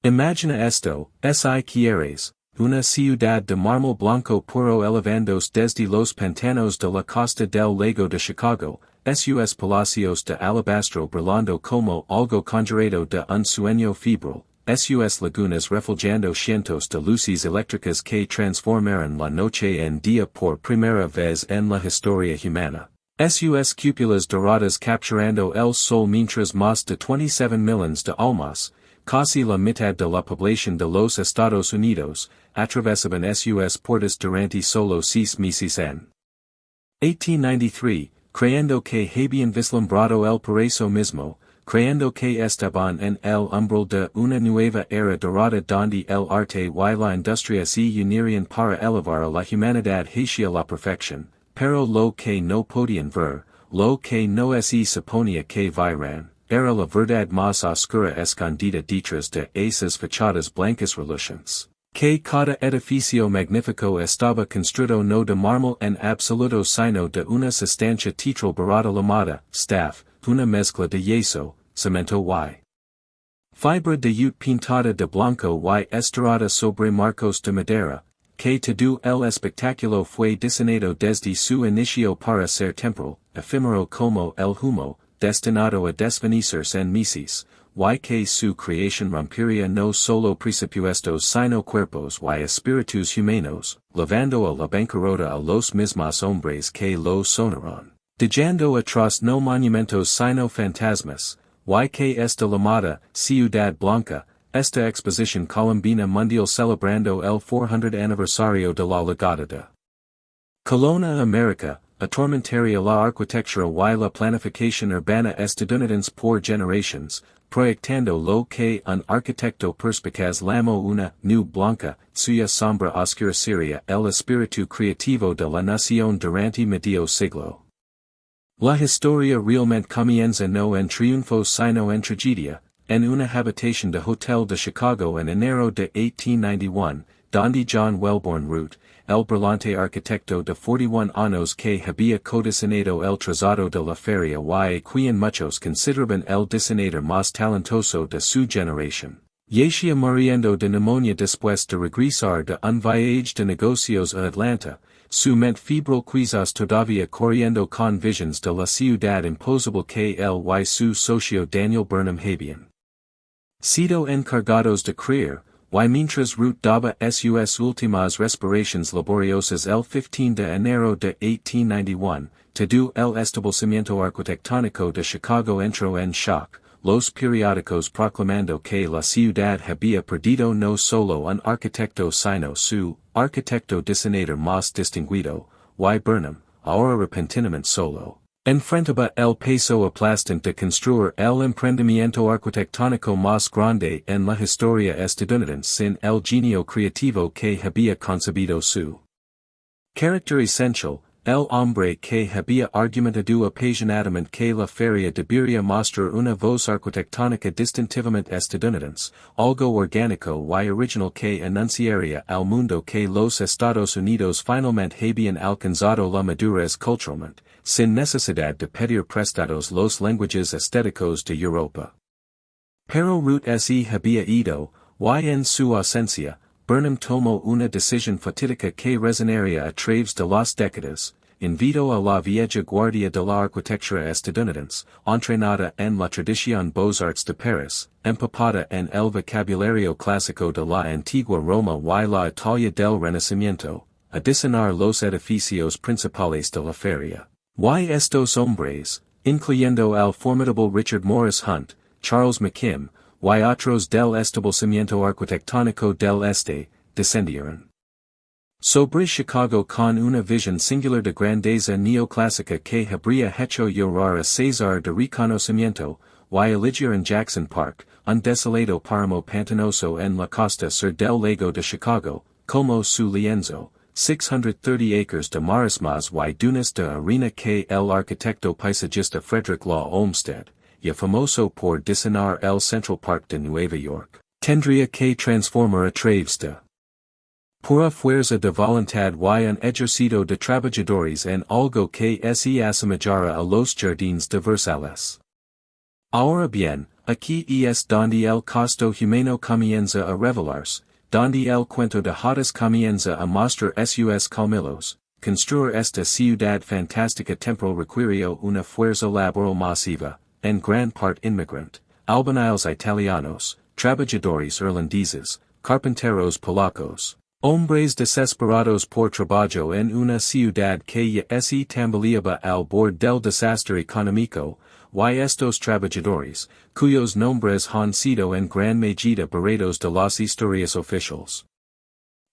Imagina esto, si quieres, una ciudad de mármol blanco puro elevándose desde los pantanos de la costa del lago de Chicago, sus palacios de alabastro brillando como algo conjurado de un sueño febril, sus lagunas refulgando cientos de luces eléctricas que transformaron la noche en día por primera vez en la historia humana. Sus cúpulas doradas capturando el sol mientras más de 27 millones de almas, casi la mitad de la población de los Estados Unidos, atravesaban sus puertas durante solo 6 meses en 1893, creyendo que habían vislumbrado el paraíso mismo, creyendo que estaban en el umbral de una nueva era dorada donde el arte y la industria se unirían para elevar a la humanidad hacia la perfección, pero lo que no podían ver, lo que no se suponía que vieran, era la verdad más oscura escondida detrás de esas fachadas blancas relucientes. Que cada edificio magnífico estaba construido no de mármol en absoluto sino de una sustancia teatral barata llamada staff, una mezcla de yeso, cemento y fibra de jute pintada de blanco y estirada sobre marcos de madera, que todo el espectáculo fue diseñado desde su inicio para ser temporal, efímero como el humo, destinado a desvanecerse en meses, y que su creación rompería no solo presupuestos sino cuerpos y espíritus humanos, llevando a la bancarrota a los mismos hombres que lo sonaron, dejando atrás no monumentos sino fantasmas, y que esta llamada Ciudad Blanca, esta exposición colombina mundial celebrando el 400 aniversario de la llegada de Colón a América, atormentaría la arquitectura y la planificación urbana estadounidense por generations, proyectando lo que un arquitecto perspicaz llamó una nube blanca, suya sombra oscurecería el espíritu creativo de la nación durante medio siglo. La historia realmente comienza no en triunfo sino en tragedia, en una habitación de hotel de Chicago en enero de 1891, donde John Wellborn Root, el brillante arquitecto de 41 años que había codiseñado el trazado de la feria y quien muchos consideraban el diseñador más talentoso de su generación, yacía muriendo de pneumonia después de regresar de un viaje de negocios a Atlanta, su mente febril quizás todavía corriendo con visions de la ciudad imposible que él y su socio Daniel Burnham habían sido encargados de crear, y mientras Root daba sus últimas respiraciones laboriosas el 15 de enero de 1891, todo el establecimiento arquitectónico de Chicago entró en shock, los periódicos proclamando que la ciudad había perdido no solo un arquitecto sino su arquitecto diseñador más distinguido, y Burnham, ahora repentinamente solo, enfrentaba el peso aplastante de construir el emprendimiento arquitectónico más grande en la historia estadounidense sin el genio creativo que había concebido su carácter esencial, el hombre que había argumentado apasionadamente que la feria debería mostrar una voz arquitectónica distintivamente estadounidense, algo orgánico y original que anunciaría al mundo que los Estados Unidos finalmente habían alcanzado la madurez culturalmente, sin necesidad de pedir prestados los lenguajes estéticos de Europa. Pero Root se había ido, y en su ausencia, Burnham tomó una decisión fatídica que resonaría a través de las décadas, invitó a la vieja guardia de la arquitectura estadounidense, entrenada en la tradición Beaux-Arts de París, empapada en el vocabulario clásico de la antigua Roma y la Italia del Renacimiento, a diseñar los edificios principales de la feria. Y estos hombres, incluyendo al formidable Richard Morris Hunt, Charles McKim, y otros del establecimiento arquitectónico del Este, descendieron sobre Chicago con una visión singular de grandeza neoclásica que habría hecho llorar a César de reconocimiento, y eligieron en Jackson Park, un desolado páramo pantanoso en la costa sur del lago de Chicago, como su lienzo, 630 acres de marismas y dunas de arena que el arquitecto paisajista Frederick Law Olmsted, y famoso por diseñar el Central Park de Nueva York, tendría que transformar a través de pura fuerza de voluntad y un ejercicio de trabajadores en algo que se asemejara a los jardines de Versalles. Ahora bien, Aquí es donde el costo humano comienza a revelarse, donde el cuento de hadas comienza a mostrar sus colmillos. Construir esta ciudad fantástica temporal requirió una fuerza laboral masiva, en gran parte inmigrante, albañiles italianos, trabajadores irlandeses, carpinteros polacos, hombres desesperados por trabajo en una ciudad que ya se tambaleaba al borde del desastre económico, y estos trabajadores, cuyos nombres han sido en gran medida borrados de las historias oficiales.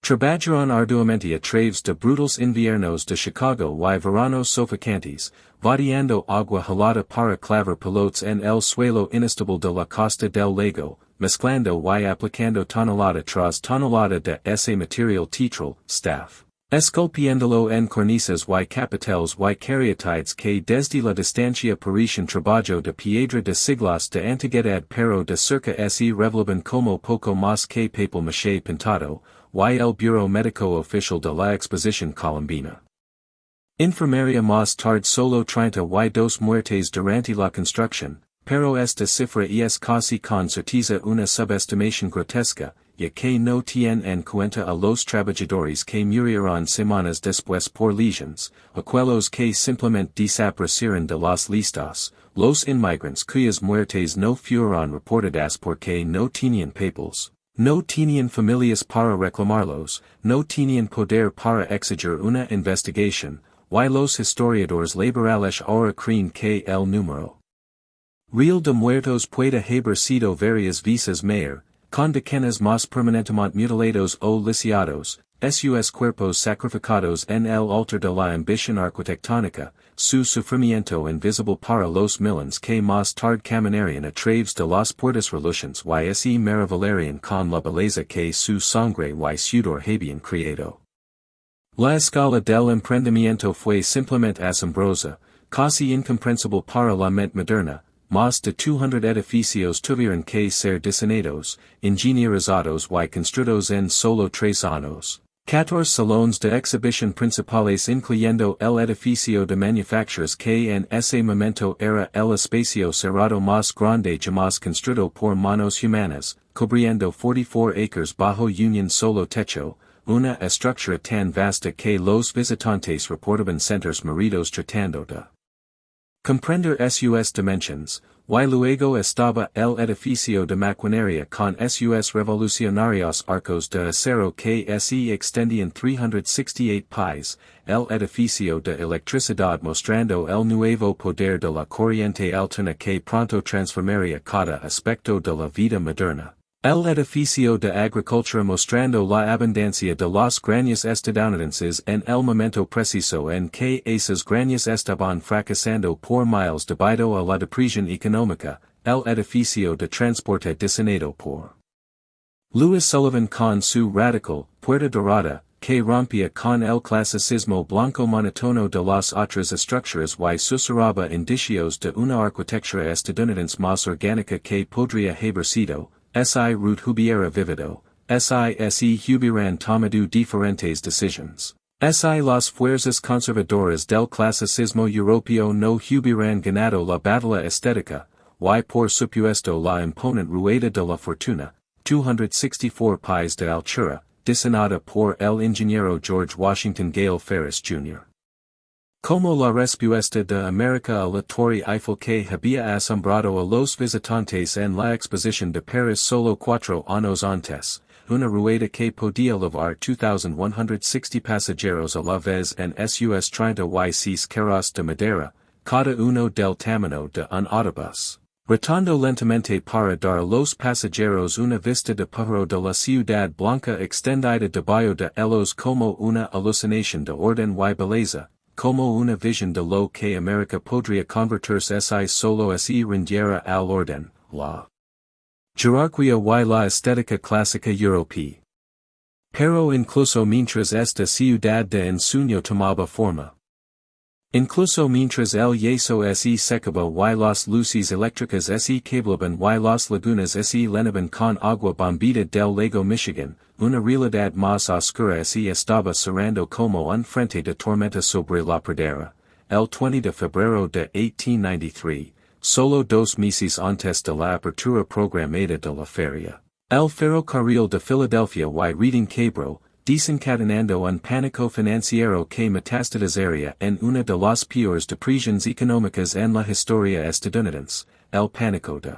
Trabajaron arduamente a través de brutales inviernos de Chicago y veranos sofocantes, vadeando agua helada para clavar pilotos en el suelo inestable de la costa del lago, mezclando y aplicando tonelada tras tonelada de ese material teatral, staff, esculpiéndolo en cornisas y capiteles y caryatides que desde la distancia parecen trabajo de piedra de siglos de antigüedad pero de cerca se revelaban como poco más que papel maché pintado, y el Bureau Médico Oficial de la Exposición Colombina. Informaría más tarde solo 32 muertes durante la construcción, pero esta cifra es casi con certeza una subestimación grotesca, ya que no tiene en cuenta a los trabajadores que murieron semanas después por lesiones, aquellos que simplemente desaparecieron de las listas, los inmigrantes cuyas muertes no fueron reportadas porque no tenían papeles. No tenían familias para reclamarlos, no tenían poder para exigir una investigación, y los historiadores laborales ahora creen que el número real de muertos puede haber sido varias veces mayor, con decenas más permanentemente mutilados o lisiados, sus cuerpos sacrificados en el altar de la ambición arquitectónica, su sufrimiento invisible para los millones que más tarde caminarían a través de las puertas relucientes y se maravillarían con la belleza que su sangre y sudor habían creado. La escala del emprendimiento fue simplemente asombrosa, casi incomprensible para la mente moderna. Más de 200 edificios tuvieron que ser diseñados, ingenierizados y construidos en solo 3 años. 14 salones de exhibición principales incluyendo el edificio de manufacturas que en ese momento era el espacio cerrado más grande jamás construido por manos humanas, cubriendo 44 acres bajo un solo techo, una estructura tan vasta que los visitantes reportaban centros maridos tratando de comprender sus dimensions, y luego estaba el edificio de maquinaria con sus revolucionarios arcos de acero que se extendían 368 pies, el edificio de electricidad mostrando el nuevo poder de la corriente alterna que pronto transformaría cada aspecto de la vida moderna. El edificio de agricultura mostrando la abundancia de los granos estadounidenses en el momento preciso en que esas granos estaban fracasando por miles debido a la depresión económica, el edificio de transporte diseñado por Louis Sullivan con su radical, Puerta Dorada, que rompía con el clasicismo blanco monótono de las otras estructuras y susurraba indicios de una arquitectura estadounidense más orgánica que podría haber sido. Si root hubiera vivido, si hubieran tomado diferentes decisiones. Si las fuerzas conservadoras del clasicismo europeo no hubieran ganado la batalla estética, y por supuesto la imponente rueda de la fortuna, 264 pies de altura, diseñada por el ingeniero George Washington Gale Ferris Jr. Como la respuesta de América a la Torre Eiffel que había asombrado a los visitantes en la exposición de París solo 4 años antes, una rueda que podía llevar 2,160 pasajeros a la vez en sus 36 carros de madera, cada uno del tamaño de un autobús. Rotando lentamente para dar a los pasajeros una vista de pájaro de la Ciudad Blanca extendida debajo de ellos como una alucinación de orden y belleza. Como una visión de lo que América podría convertirse si solo se rindiera al orden, la jerarquía y la estética clásica europea. Pero incluso mientras esta ciudad de ensueño tomaba forma. Incluso mientras el yeso se secaba y las luces eléctricas se cableaban y las lagunas se llenaban con agua bombida del lago Michigan, una realidad más oscura se estaba cerrando como un frente de tormenta sobre la pradera. El 20 de febrero de 1893, solo dos meses antes de la apertura programada de la feria. El ferrocarril de Filadelfia y reading quebró, desencadenando un pánico financiero que metastatizaría en una de las peores depresiones económicas en la historia estadounidense, el pánico de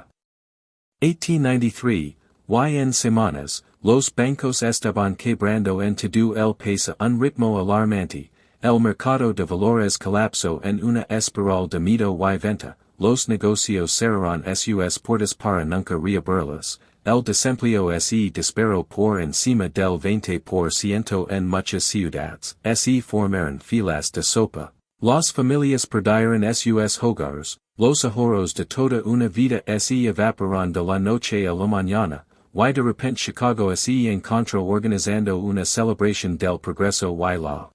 1893, y en semanas, los bancos estaban quebrando en todo el país a un ritmo alarmante, el mercado de valores colapsó en una espiral de miedo y venta, los negocios cerraron sus puertas para nunca reabrirlas. El desempleo se disparó por encima del 20% en muchas ciudades. Se formaron filas de sopa. Las familias perdieron sus hogares. Los ahorros de toda una vida se evaporaron de la noche a la mañana. Y de repente Chicago se encontró organizando una celebración del progreso y la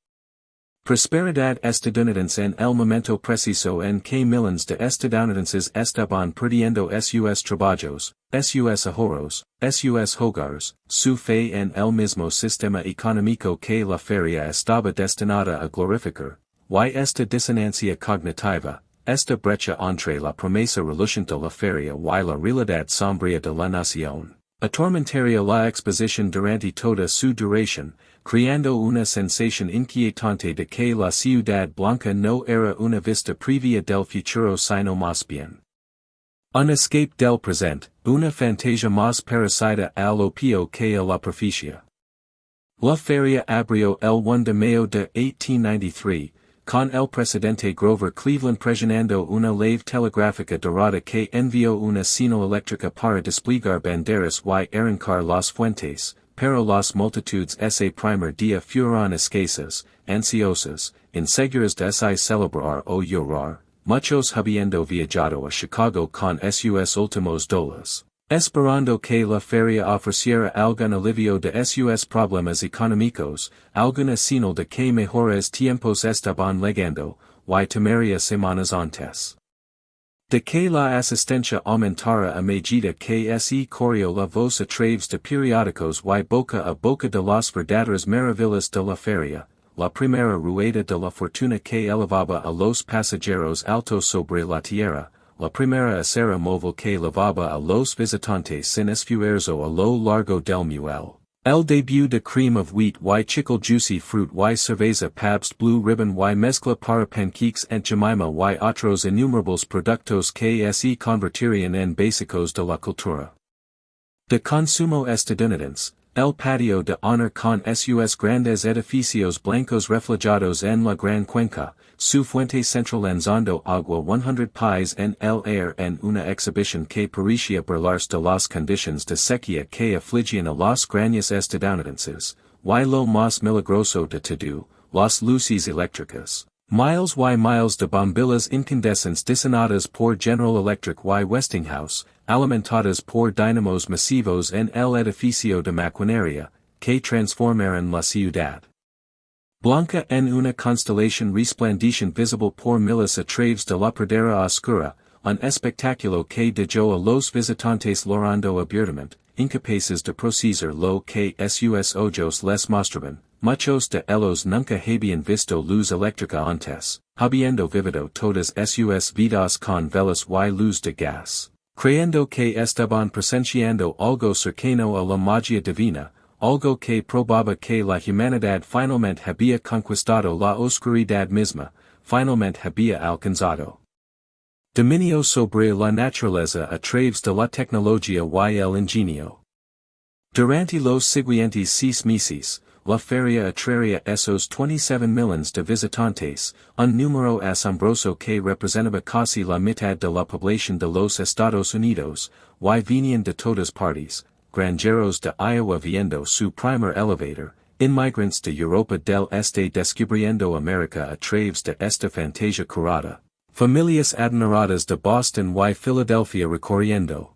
prosperidad estadounidense en el momento preciso en que miles de estadounidenses estaban perdiendo sus trabajos, sus ahorros, sus hogares, su fe en el mismo sistema económico que la feria estaba destinada a glorificar, y esta disonancia cognitiva, esta brecha entre la promesa reluciente de la feria y la realidad sombría de la nación, atormentaría la exposición durante toda su duración, creando una sensación inquietante de que la Ciudad Blanca no era una vista previa del futuro sino más bien un escape del presente, una fantasia más parecida al opio que a la profecía. La feria abrió el 1 de mayo de 1893, con el presidente Grover Cleveland presionando una leve telegráfica dorada que envió una señal eléctrica para desplegar banderas y arrancar las fuentes, pero las multitudes ese primer día fueron escasas, ansiosas, inseguras de si celebrar o llorar, muchos habiendo viajado a Chicago con sus últimos dólares, esperando que la feria ofreciera algún alivio de sus problemas económicos, alguna señal de que mejores tiempos estaban llegando, y temería semanas antes de que la asistencia aumentara a medida que se corrió la voz a través de periódicos y boca a boca de las verdaderas maravillas de la feria, la primera rueda de la fortuna que elevaba a los pasajeros altos sobre la tierra, la primera acera móvil que levaba a los visitantes sin esfuerzo a lo largo del muelle. El debut de cream of wheat y chicle juicy fruit y cerveza Pabst Blue Ribbon y mezcla para pancakes en Jemima y otros innumerables productos que se convertirían en básicos de la cultura de consumo estadounidense, el patio de honor con sus grandes edificios blancos reflejados en la gran cuenca, su fuente central lanzando agua 100 pies en el aire en una exhibición que parecía burlarse de las condiciones de sequía que afligían a las granjas estadounidenses, y lo más milagroso de todo, las luces eléctricas. Miles y miles de bombillas incandescentes diseñadas por General Electric y Westinghouse, alimentadas por dínamos masivos en el edificio de maquinaria, que transformaron la ciudad Blanca en una constelación resplandeciente visible por miles a través de la pradera oscura, un espectáculo que dejó a los visitantes llorando abiertamente, incapaces de procesar lo que sus ojos les mostraban. Muchos de ellos nunca habían visto luz eléctrica antes, habiendo vivido todas sus vidas con velas y luz de gas, creyendo que estaban presenciando algo cercano a la magia divina, algo que probaba que la humanidad finalmente había conquistado la oscuridad misma, finalmente había alcanzado dominio sobre la naturaleza a través de la tecnología y el ingenio. Durante los siguientes 6 meses, la feria atraería esos 27 millones de visitantes, un número asombroso que representaba casi la mitad de la población de los Estados Unidos, y venían de todas partes, granjeros de Iowa viendo su primer elevator, inmigrantes de Europa del Este descubriendo América a través de esta fantasia curada, familias adineradas de Boston y Filadelfia recorriendo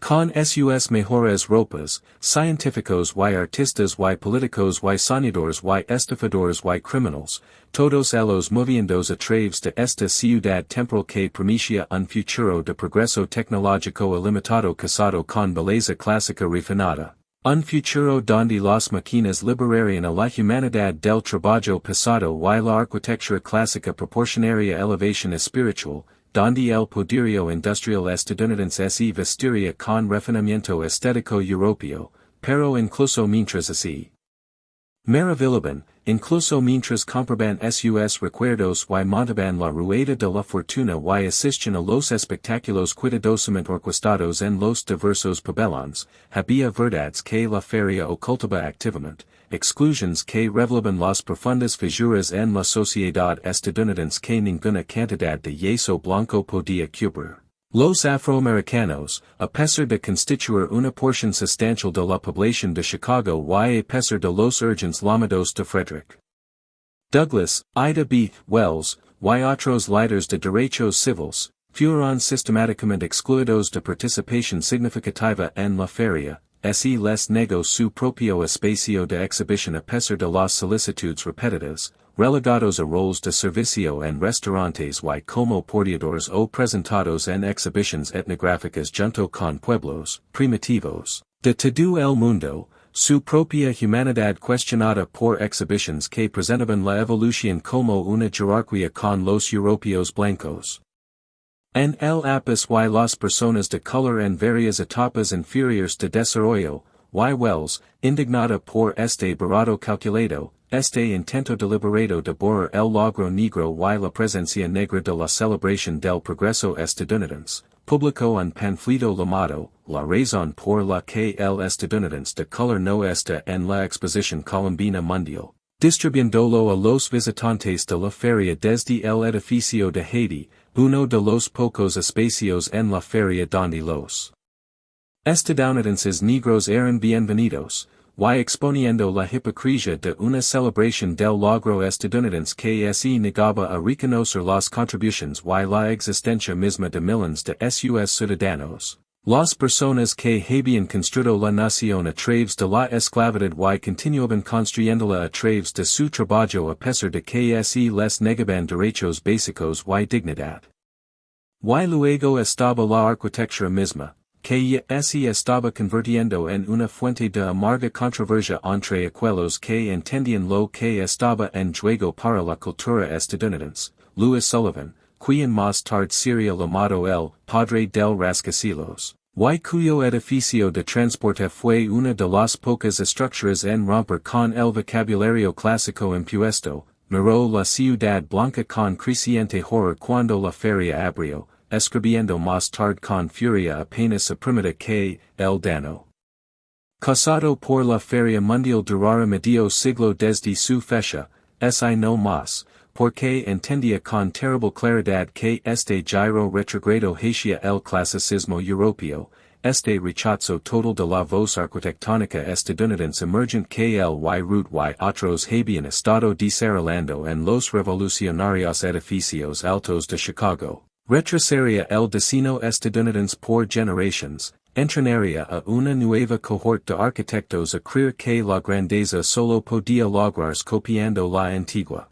con sus mejores ropas, científicos y artistas y políticos y soñadores y estafadores y criminals, todos ellos moviéndose a través de esta ciudad temporal que prometía un futuro de progreso tecnológico ilimitado casado con belleza clásica refinada, un futuro donde las máquinas liberarían a la humanidad del trabajo pesado y la arquitectura clásica proporcionaría elevación espiritual, donde el poderío industrial estadounidense vestiría con refinamiento estético europeo, pero incluso mientras así. Maravillaban, incluso mientras compraban sus recuerdos y montaban la rueda de la fortuna y asistían a los espectáculos cuidadosamente orquestados en los diversos pabellones, había verdades que la feria ocultaba activamente, exclusiones que revelaban las profundas fisuras en la sociedad estadounidense que ninguna cantidad de yeso blanco podía cubrir. Los afroamericanos, a pesar de constituir una porción sustancial de la población de Chicago y a pesar de los urgentes llamados de Frederick Douglass, Ida B. Wells, y otros líderes de derechos civiles, fueron sistemáticamente excluidos de participación significativa en la feria, les negó su propio espacio de exhibición a pesar de las solicitudes repetidas, relegados a roles de servicio en restaurantes y como porteadores o presentados en exhibiciones etnográficas junto con pueblos primitivos de todo el mundo, su propia humanidad cuestionada por exhibiciones que presentaban la evolución como una jerarquía con los europeos blancos. En el ápice y las personas de color en varias etapas inferiores de desarrollo, y Wells, indignada por este barato calculado, este intento deliberado de borrar el logro negro y la presencia negra de la celebración del progreso estadounidense, publicó un panfleto llamado, La razón por la que el estadounidense de color no está en la exposición colombina mundial, distribuyéndolo a los visitantes de la feria desde el edificio de Haití, uno de los pocos espacios en la feria donde los estadounidenses negros eran bienvenidos, y exponiendo la hipocresía de una celebración del logro estadounidense que se negaba a reconocer las contribuciones y la existencia misma de millones de sus ciudadanos. Las personas que habían construido la nación a través de la esclavitud y continuaban construyéndola a través de su trabajo a pesar de que se les negaban derechos básicos y dignidad. Y luego estaba la arquitectura misma, que ya se estaba convirtiendo en una fuente de amarga controversia entre aquellos que entendían lo que estaba en juego para la cultura estadounidense. Louis Sullivan, quien más tarde sería llamado el padre del rascacielos, y cuyo edificio de transporte fue una de las pocas estructuras en romper con el vocabulario clásico impuesto, miró la Ciudad Blanca con creciente horror cuando la feria abrió, escribiendo más tarde con furia apenas suprimida que, el daño causado por la feria mundial durara medio siglo desde su fecha, no más, porque entendía con terrible claridad que este giro retrogrado hacia el clasicismo europeo, este rechazo total de la voz arquitectónica estadounidense emergente que el y Root y otros habían estado desarrollando en los revolucionarios edificios altos de Chicago. Retrasaría el destino estadounidense por generations, entrenaría a una nueva cohorte de arquitectos a creer que la grandeza solo podía lograrse copiando la antigua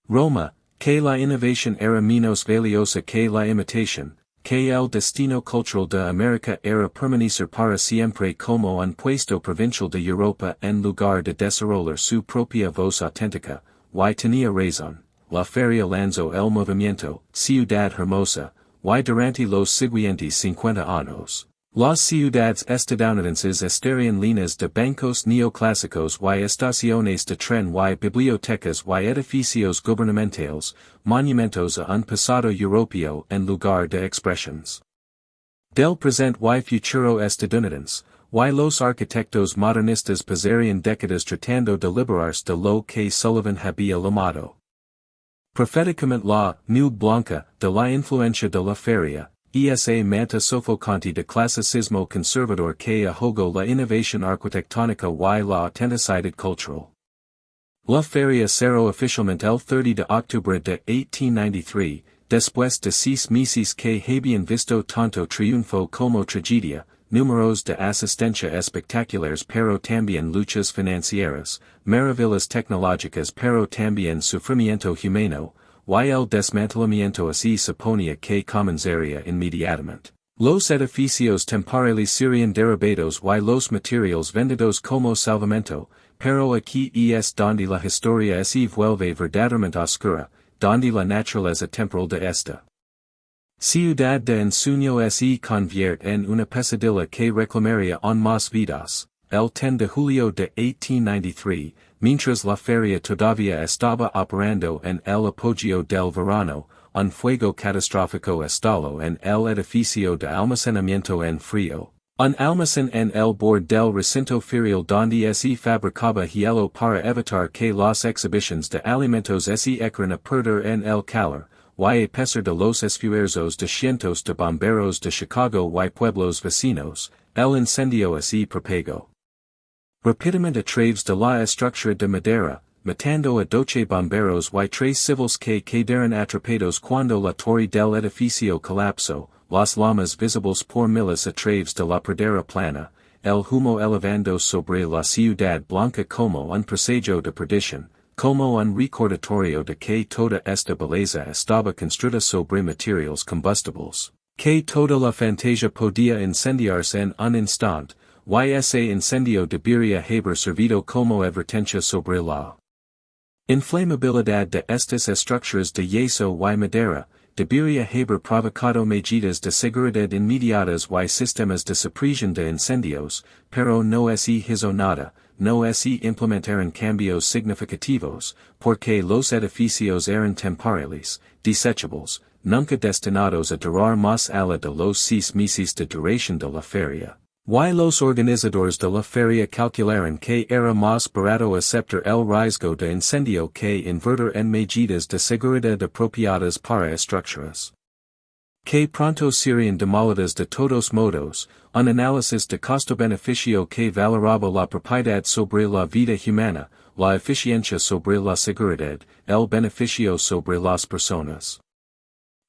Roma, que la innovación era menos valiosa que la imitación, que el destino cultural de América era permanecer para siempre como un puesto provincial de Europa en lugar de desarrollar su propia voz auténtica, y tenía razón. La feria lanzó el movimiento, Ciudad Hermosa, y durante los siguientes 50 años, las ciudades estadounidenses estarían llenas de bancos neoclásicos y estaciones de tren y bibliotecas y edificios gubernamentales, monumentos a un pasado europeo en lugar de expresiones del presente y futuro estadounidense, y los arquitectos modernistas pasarían décadas tratando de liberarse de lo que Sullivan había llamado proféticamente la nube blanca de la influencia de la feria, esa manta sofocante de clasicismo conservador que ahogó la innovación arquitectónica y la autenticidad cultural. La feria cerró oficialmente el 30 de octubre de 1893, después de 6 meses que habían visto tanto triunfo como tragedia, números de asistencia espectaculares pero también luchas financieras, maravillas tecnológicas pero también sufrimiento humano, y el desmantelamiento así suponía que comenzaría inmediatamente. Los edificios temporales serían derribados y los materiales vendidos como salvamento, pero aquí es donde la historia se vuelve verdaderamente oscura, donde la naturaleza temporal de esta Ciudad de Ensueño se convierte en una pesadilla que reclamaría en más vidas. El 10 de julio de 1893, mientras la feria todavía estaba operando en el apogeo del verano, un fuego catastrófico estalló en el edificio de almacenamiento en frío. Un almacén en el borde del recinto ferial donde se fabricaba hielo para evitar que las exhibiciones de alimentos se echaran a perder en el calor, y a pesar de los esfuerzos de cientos de bomberos de Chicago y pueblos vecinos, el incendio se propagó rápidamente a través de la estructura de madera, matando a 12 bomberos y 3 civiles que quedaron atrapados cuando la torre del edificio colapsó. Las llamas visibles por miles a través de la pradera plana, el humo elevando sobre la Ciudad Blanca como un presagio de perdición, como un recordatorio de que toda esta belleza estaba construida sobre materiales combustibles, que toda la fantasía podía incendiarse en un instante, y ese incendio debería haber servido como advertencia sobre la inflamabilidad de estas estructuras de yeso y madera. Debería haber provocado medidas de seguridad inmediatas y sistemas de supresión de incendios, pero no se hizo nada, no se implementaron cambios significativos, porque los edificios eran temporales, desechables, nunca destinados a durar más allá de los 6 meses de duración de la feria. Y los organizadores de la feria calcularon que era más barato aceptar el riesgo de incendio que invertir en medidas de seguridad apropiadas para estructuras que pronto serían demolidas de todos modos. Un análisis de costo-beneficio que valoraba la propiedad sobre la vida humana, la eficiencia sobre la seguridad, el beneficio sobre las personas.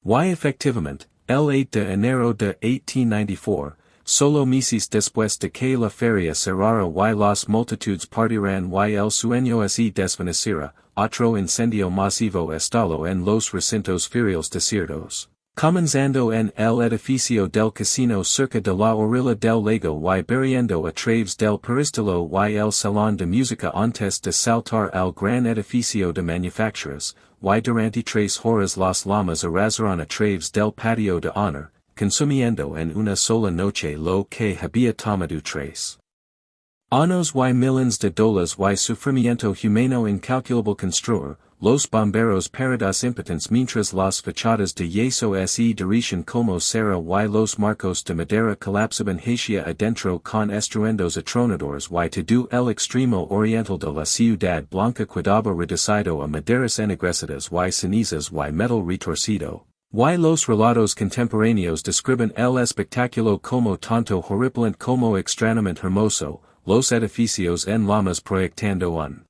Y efectivamente, el 8 de enero de 1894, solo meses después de que la feria cerrara y las multitudes partirán y el sueño se desvaneciera, otro incendio masivo estalló en los recintos feriales desiertos, comenzando en el edificio del casino cerca de la orilla del lago y barriendo a través del peristilo y el salón de música antes de saltar al gran edificio de manufacturas, y durante 3 horas las llamas arrasaron a través del patio de honor, consumiendo en una sola noche lo que había tomado 3 años y millones de dólares y sufrimiento humano incalculable construir. Los bomberos parados impotentes mientras las fachadas de yeso se derrichan como cera y los marcos de madera colapsaban hacia adentro con estruendos atronadores y todo el extremo oriental de la Ciudad Blanca quedaba reducido a maderas ennegrecidas y cenizas y metal retorcido. Y los relatos contemporáneos describen el espectáculo como tanto horripilante como extrañamente hermoso, los edificios en llamas proyectando un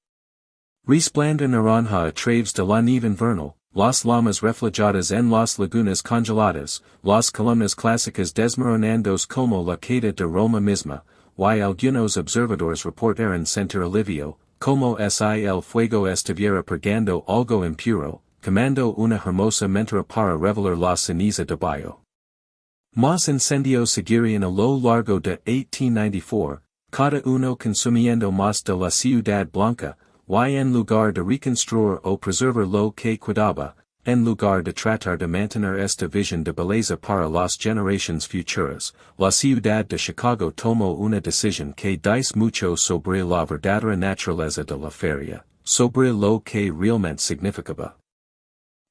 resplandor naranja a través de la nieve invernal, las llamas reflejadas en las lagunas congeladas, las columnas clásicas desmoronándose como la queda de Roma misma, y algunos observadores reportaron sentir alivio, como si el fuego estuviera purgando algo impuro, quemando una hermosa mentira para revelar la ceniza de Bayo. Más incendios seguirían a lo largo de 1894, cada uno consumiendo más de la Ciudad Blanca, y en lugar de reconstruir o preservar lo que quedaba, en lugar de tratar de mantener esta visión de belleza para las generaciones futuras, la ciudad de Chicago tomó una decisión que dice mucho sobre la verdadera naturaleza de la feria, sobre lo que realmente significaba.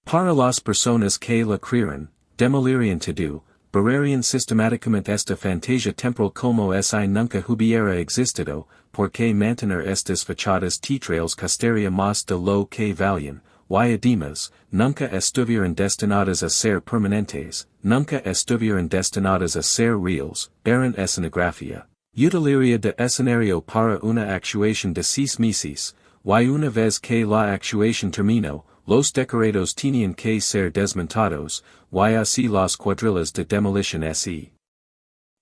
Para las personas que la creyeron, demolirían todo, barrerían sistemáticamente esta fantasía temporal como si nunca hubiera existido, porque mantener estas fachadas teatrales costaría más de lo que valían, y además, nunca estuvieron destinadas a ser permanentes, nunca estuvieron destinadas a ser reales, eran escenografía. Utilería de escenario para una actuación de 6 meses, y una vez que la actuación terminó, los decorados tenían que ser desmontados, y así las cuadrillas de demolición se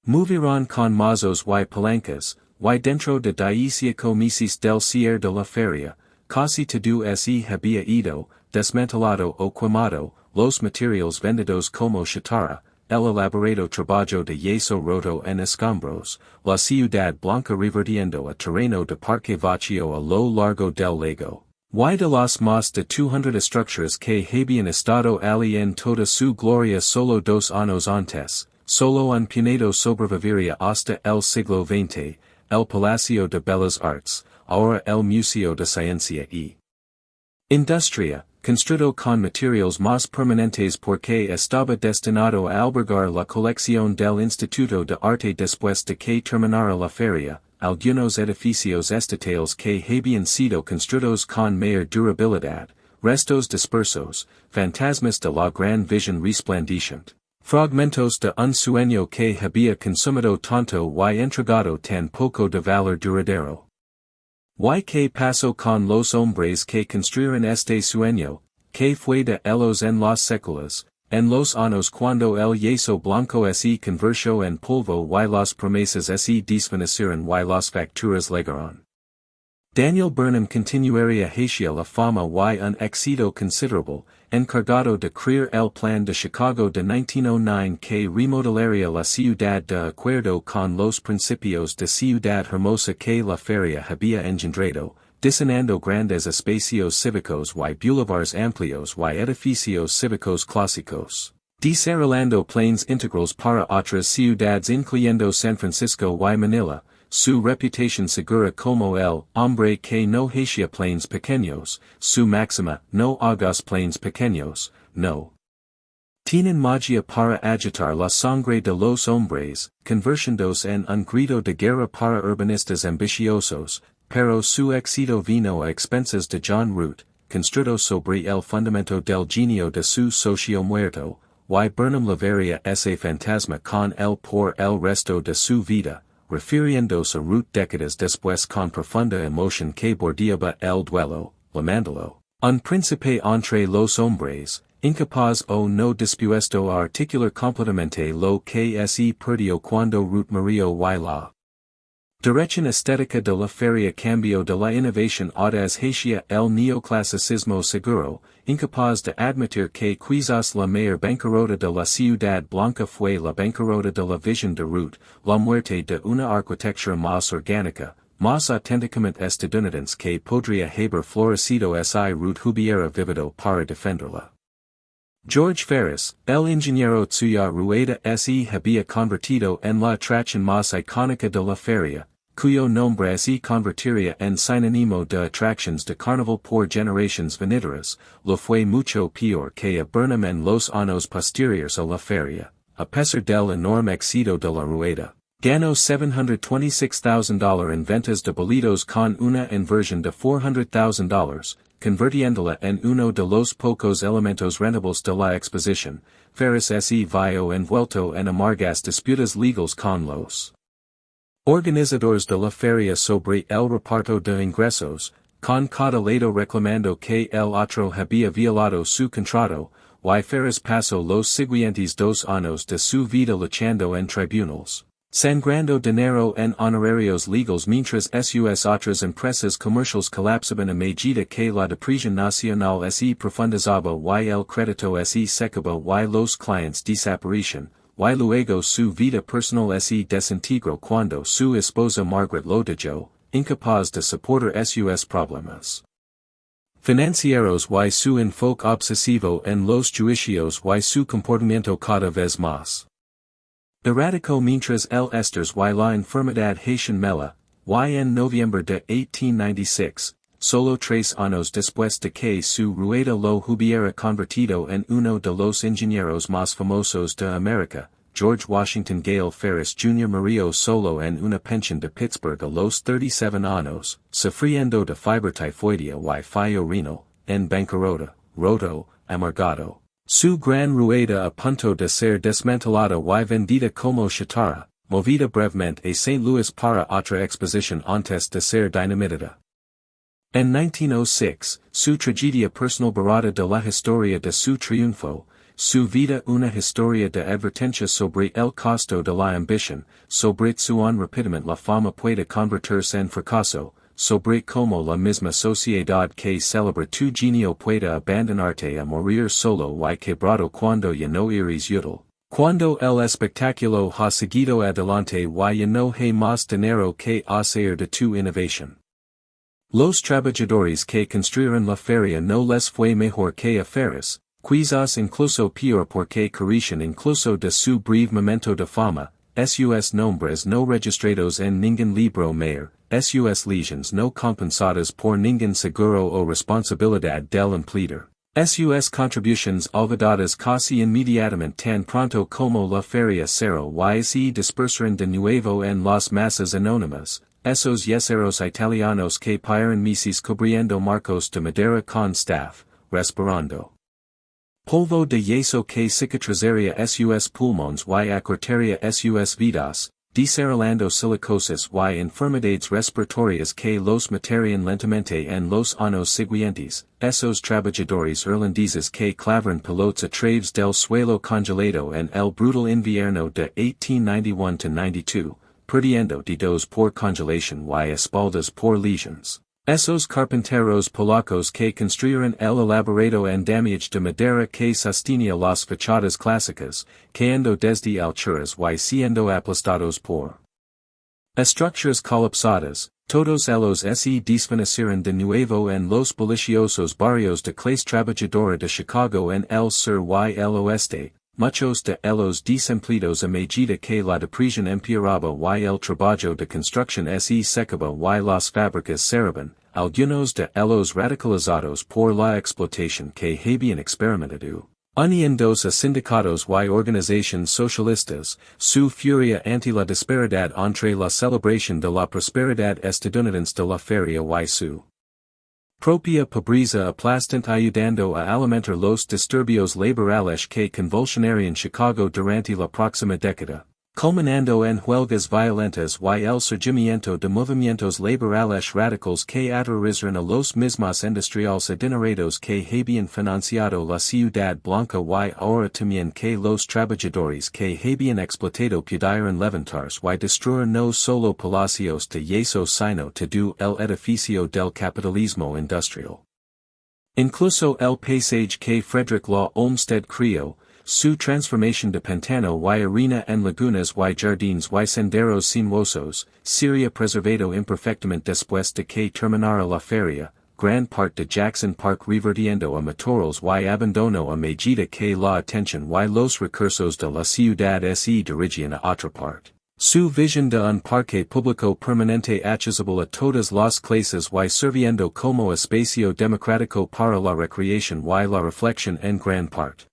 movieron con mazos y palancas, y dentro de 18 meses del cierre de la feria, casi todo se había ido, desmantelado o quemado, los materiales vendidos como chatarra, el elaborado trabajo de yeso roto en escombros, la Ciudad Blanca revertiendo a terreno de parque vacío a lo largo del lago. Y de los más de 200 estructuras que habían estado allí en toda su gloria solo 2 años antes, solo un puñado sobreviviría hasta el siglo XX, el Palacio de Bellas Artes, ahora el Museo de Ciencia y Industria, construido con materiales más permanentes porque estaba destinado a albergar la colección del Instituto de Arte después de que terminara la feria. Algunos edificios estatales que habían sido construidos con mayor durabilidad, restos dispersos, fantasmas de la gran visión resplandeciente, fragmentos de un sueño que había consumido tanto y entregado tan poco de valor duradero. Y que pasó con los hombres que construyeron este sueño, que fue de ellos en los séculos, en los años cuando el yeso blanco se convirtió en polvo y las promesas se desvanecieron y las facturas llegaron. Daniel Burnham continuaría hacia la fama y un éxito considerable, encargado de crear el plan de Chicago de 1909 que remodelaría la ciudad de acuerdo con los principios de ciudad hermosa que la feria había engendrado, diseñando grandes espacios cívicos y boulevards amplios y edificios cívicos clásicos, desarrollando planes integrales para otras ciudades incluyendo San Francisco y Manila, su reputación segura como el hombre que no hacía planes pequeños, su máxima, no hagas planes pequeños, no. Tienen magia para agitar la sangre de los hombres, convirtiéndose en un grito de guerra para urbanistas ambiciosos, pero su éxito vino a expensas de John Root, construido sobre el fundamento del genio de su socio muerto, y Burnham llevaría ese fantasma con él por el resto de su vida, refiriéndose a Root décadas después con profunda emoción que bordeaba el duelo, llamándolo un príncipe entre los hombres, incapaz o no dispuesto a articular completamente lo que se perdió cuando Root murió y la dirección estética de la feria cambió de la innovación audaz hacia el neoclasicismo seguro, incapaz de admitir que quizás la mayor bancarrota de la Ciudad Blanca fue la bancarrota de la visión de Root, la muerte de una arquitectura más orgánica, más auténticamente estadounidense que podría haber florecido si Root hubiera vivido para defenderla. George Ferris, el ingeniero cuya rueda se había convertido en la atracción más icónica de la feria, cuyo nombre se convertiría en sinónimo de atracciones de carnaval por generaciones venideras, lo fue mucho peor que a Burnham en los años posteriores a la feria, a pesar del enorme éxito de la rueda. Ganó $726,000 en ventas de boletos con una inversión de $400,000, convirtiéndola en uno de los pocos elementos rentables de la exposición. Ferris se vio envuelto en amargas disputas legales con los organizadores de la feria sobre el reparto de ingresos, con cada lado reclamando que el otro había violado su contrato, y Ferris pasó los siguientes 2 años de su vida luchando en tribunales, sangrando dinero en honorarios legales mientras sus otras empresas comerciales colapsaban a medida que la depresión nacional se profundizaba y el crédito se secaba y los clientes desaparecían, y luego su vida personal se desintegró cuando su esposa Margaret lo dejó, incapaz de soportar sus problemas financieros y su enfoque obsesivo en los juicios y su comportamiento cada vez más errático mientras el estrés y la enfermedad hacían mella, y en noviembre de 1896, solo 3 años después de que su rueda lo hubiera convertido en uno de los ingenieros más famosos de América, George Washington Gale Ferris Jr. murió solo en una pensión de Pittsburgh a los 37 años, sufriendo de fiebre tifoidea y fallo renal, en bancarrota, roto, amargado. Su gran rueda a punto de ser desmantelada y vendida como chatarra, movida brevemente a St. Louis para otra exposición antes de ser dinamitada. En 1906, su tragedia personal barata de la historia de su triunfo, su vida una historia de advertencia sobre el costo de la ambición, sobre cuán rápidamente la fama puede convertirse en fracaso, sobre cómo la misma sociedad que celebra tu genio puede abandonarte a morir solo y quebrado cuando ya no eres útil, cuando el espectáculo ha seguido adelante y ya no hay más dinero que hacer de tu innovación. Los trabajadores que construyeron la feria no les fue mejor que a Ferris, quizás incluso peor porque carecen incluso de su breve momento de fama, sus nombres no registrados en ningún libro mayor, sus legions no compensadas por ningún seguro o responsabilidad del empleador. Sus contributions olvidadas casi inmediatamente tan pronto como la feria cerró y se dispersaron de nuevo en las masas anónimas, esos yeseros italianos que paran meses cubriendo marcos de madera con staff, respirando polvo de yeso que cicatrizaría sus pulmones y acortaría sus vidas, desarrollando silicosis y enfermedades respiratorias que los matarían lentamente en los años siguientes, esos trabajadores irlandeses que clavaron pilotos a través del suelo congelado en el brutal invierno de 1891-92, perdiendo dedos por congelación y espaldas por lesiones. Esos carpinteros polacos que construyeron el elaborado andamiaje de madera que sostenía las fachadas clásicas, cayendo desde alturas y siendo aplastados por estructuras colapsadas, todos ellos se desvanecieron de nuevo en los bulliciosos barrios de clase trabajadora de Chicago en el sur y el oeste, muchos de ellos desempleados a medida que la depresión empeoraba y el trabajo de construcción se secaba y las fábricas cerraban. Algunos de ellos radicalizados por la explotación que habían experimentado, uniéndose a sindicatos y organizaciones socialistas, su furia ante la disparidad entre la celebración de la prosperidad estadounidense de la feria y su propia pobreza aplastante ayudando a alimentar los disturbios laborales que convulsionarían Chicago durante la próxima década. Culminando en huelgas violentas y el surgimiento de movimientos laborales radicales que aterrorizaron a los mismos industriales adinerados que habían financiado la Ciudad Blanca y ahora también que los trabajadores que habían explotado pudieron levantarse y destruir no solo palacios de yeso sino todo el edificio del capitalismo industrial. Incluso el paisaje que Frederick Law Olmsted creó, su transformación de pantano y arena en lagunas y jardines y senderos sinuosos, sería preservado imperfectamente después de que terminara la feria, gran parte de Jackson Park revertiendo a matorrales y abandono a medida que la atención y los recursos de la ciudad se dirigían a otra parte. Su visión de un parque público permanente accesible a todas las clases y sirviendo como espacio democrático para la recreación y la reflexión en gran parte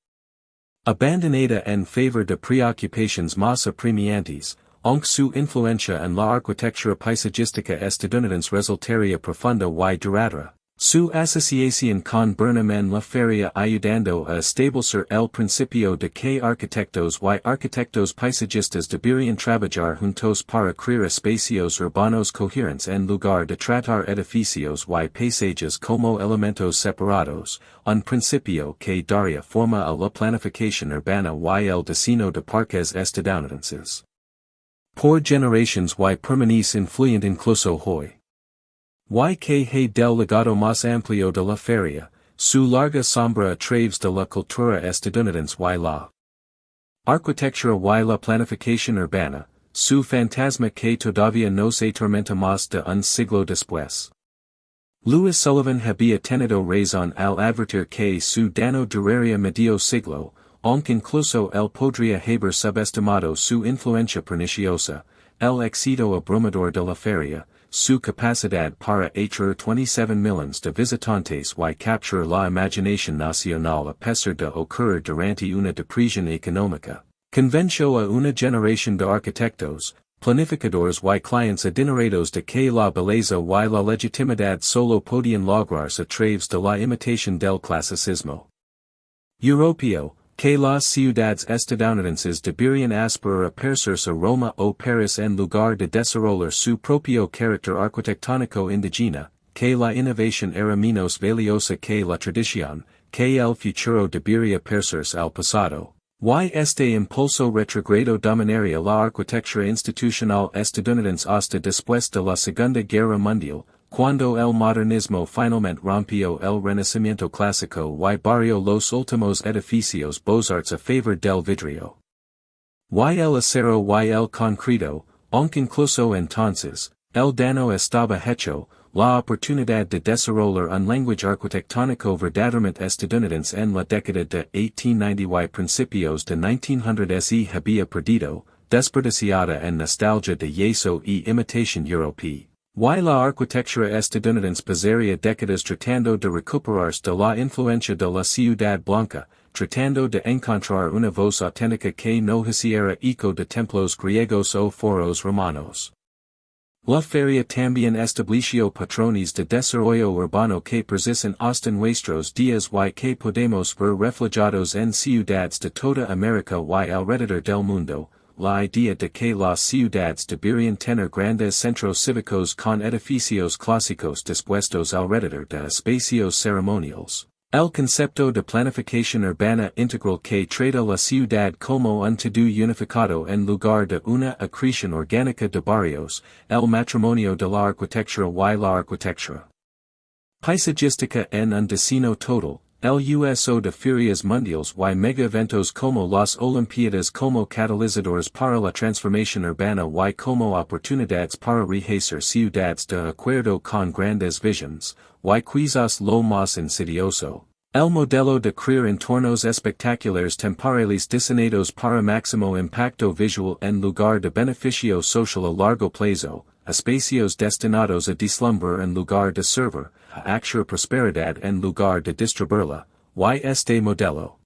abandonada en favor de preocupaciones más apremiantes, aunque su influencia en la arquitectura paisajística estadounidense resultaría profunda y duradera. Su asociación con Burnham en la feria ayudando a establecer el principio de que arquitectos y arquitectos paisajistas deberían trabajar juntos para crear espacios urbanos coherentes en lugar de tratar edificios y paisajes como elementos separados, un principio que daría forma a la planificación urbana y el diseño de parques estadounidenses. Por generaciones y permanece influyente incluso hoy. YKH del legado más amplio de la feria, su larga sombra a través de la cultura estadounidense y la arquitectura y la planificación urbana, su fantasma que todavía no se tormenta más de un siglo después. Louis Sullivan había tenido razón al advertir que su daño duraría medio siglo, aunque incluso él podría haber subestimado su influencia perniciosa, el éxito abrumador de la feria, su capacidad para atraer 27 millones de visitantes y capturar la imaginación nacional a pesar de ocurrir durante una depresión económica, convenció a una generación de arquitectos, planificadores y clientes adinerados de que la belleza y la legitimidad solo podían lograrse a través de la imitación del clasicismo europeo, que las ciudades estadounidenses deberían aspirar a parecerse a Roma o París en lugar de desarrollar su propio carácter arquitectónico indígena, que la innovación era menos valiosa que la tradición, que el futuro debería parecerse al pasado. Y este impulso retrogrado dominaría la arquitectura institucional estadounidense hasta después de la Segunda Guerra Mundial, cuando el modernismo finalmente rompió el renacimiento clásico y barrió los últimos edificios beaux-arts a favor del vidrio. Y el acero y el concreto, aunque incluso entonces, el dano estaba hecho, la oportunidad de desarrollar un lenguaje arquitectónico verdaderamente estadounidense en la década de 1890 y principios de 1900 se había perdido, desperdiciada en nostalgia de yeso y imitación europea. Y la arquitectura estadounidense pasaría décadas tratando de recuperarse de la influencia de la Ciudad Blanca, tratando de encontrar una voz auténtica que no hiciera eco de templos griegos o foros romanos. La Feria también estableció patrones de desarrollo urbano que persisten hasta nuestros días y que podemos ver reflejados en ciudades de toda América y alrededor del mundo. La idea de que las ciudades deberían tener grandes centros cívicos con edificios clásicos dispuestos alrededor de espacios ceremoniales. El concepto de planificación urbana integral que trata la ciudad como un todo unificado en lugar de una acreción orgánica de barrios, el matrimonio de la arquitectura y la arquitectura paisajística en un diseño total, el uso de ferias mundiales y mega eventos como las Olimpiadas como catalizadores para la transformación urbana y como oportunidades para rehacer ciudades de acuerdo con grandes visions, y quizás lo más insidioso. El modelo de crear entornos espectaculares temporales diseñados para máximo impacto visual en lugar de beneficio social a largo plazo, espacios destinados a deslumbrar en lugar de servir, a actuar prosperidad en lugar de distribuirla, y este modelo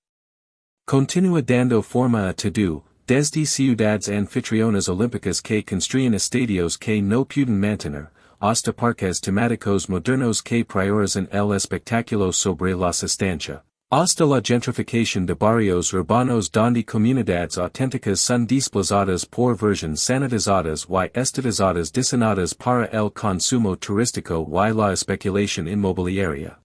continúa dando forma a todo, desde ciudades anfitrionas olímpicas que construyen estadios que no pueden mantener, hasta parques temáticos modernos que priorizan el espectáculo sobre la sustancia, hasta la gentrificación de barrios urbanos donde comunidades auténticas son desplazadas por versiones sanitizadas y estatizadas diseñadas para el consumo turístico y la especulación inmobiliaria.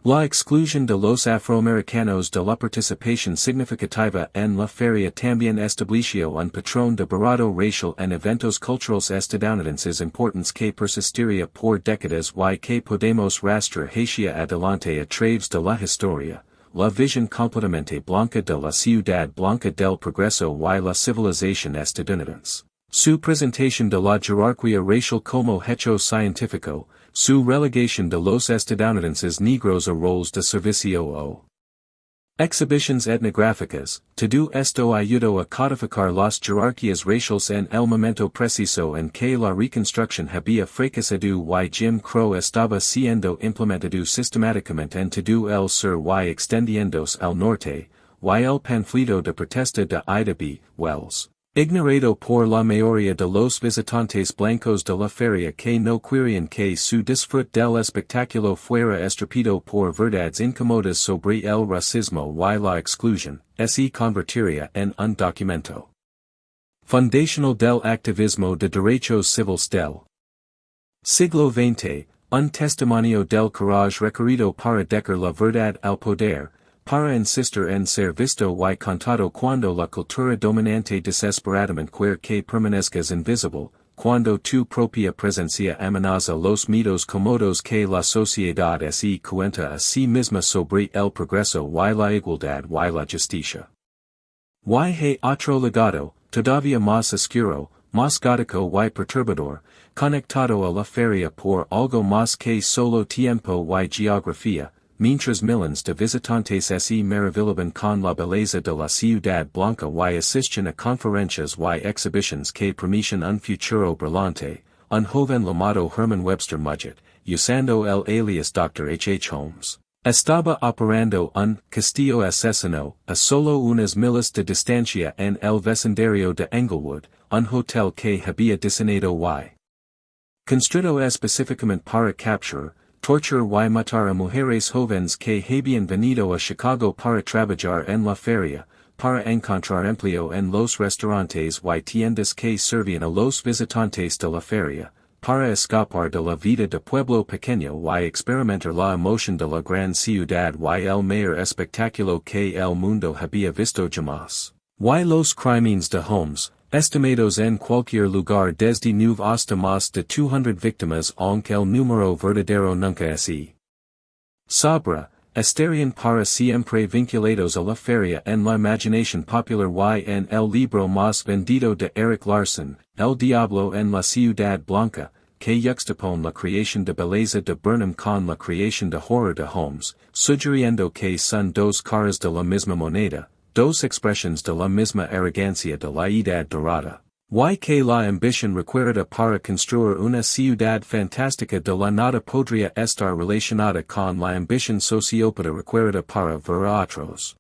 La exclusión de los afroamericanos de la participación significativa en la feria también estableció un patrón de barato racial en eventos culturales estadounidenses importantes que persistiría por décadas y que podemos rastrear hacia adelante a través de la historia, la visión completamente blanca de la Ciudad Blanca del Progreso y la civilización estadounidense. Su presentación de la jerarquía racial como hecho científico, su relegación de los estadounidenses negros a roles de servicio o exhibiciones etnográficas, todo esto ayudó a codificar las jerarquías raciales en el momento preciso en que la reconstrucción había fracasado y Jim Crow estaba siendo implementado sistemáticamente en todo el sur y extendiéndose al norte, y el panfleto de protesta de Ida B. Wells, ignorado por la mayoría de los visitantes blancos de la feria que no querían que su disfrute del espectáculo fuera estropeado por verdades incómodas sobre el racismo y la exclusión, se convertiría en un documento fundacional del activismo de derechos civiles del siglo XX, un testimonio del coraje requerido para decir la verdad al poder, para insistir en ser visto y contado cuando la cultura dominante desesperadamente quiere que permanezcas invisible, cuando tu propia presencia amenaza los mitos cómodos que la sociedad se cuenta a sí misma sobre el progreso y la igualdad y la justicia. Y hay otro legado, todavía más oscuro, más gótico y perturbador, conectado a la feria por algo más que solo tiempo y geografía. Mientras millones de visitantes se maravillaban con la belleza de la Ciudad Blanca y asisten a conferencias y exhibiciones que prometen un futuro brillante, un joven llamado Herman Webster Mudgett, usando el alias Dr. H. Holmes, estaba operando un castillo asesino a solo unas millas de distancia en el vecindario de Englewood, un hotel que había diseñado y construido específicamente para capturar, torture y matar a mujeres jóvenes que habían venido a Chicago para trabajar en la feria, para encontrar empleo en los restaurantes y tiendas que servían a los visitantes de la feria, para escapar de la vida de pueblo pequeño y experimentar la emoción de la gran ciudad y el mayor espectáculo que el mundo había visto jamás. Y los crímenes de Holmes, estimados en cualquier lugar desde 9 hasta más de 200 víctimas aunque el número verdadero nunca se sabrá, Estarían para siempre vinculados a la feria en la imaginación popular y en el libro más vendido de Erik Larson, El Diablo en la Ciudad Blanca, que yuxtapone la creación de belleza de Burnham con la creación de horror de Holmes, sugiriendo que son dos caras de la misma moneda, dos expresiones de la misma arrogancia de la edad dorada. Y que la ambición requerida para construir una ciudad fantástica de la nada podría estar relacionada con la ambición sociópata requerida para ver a otros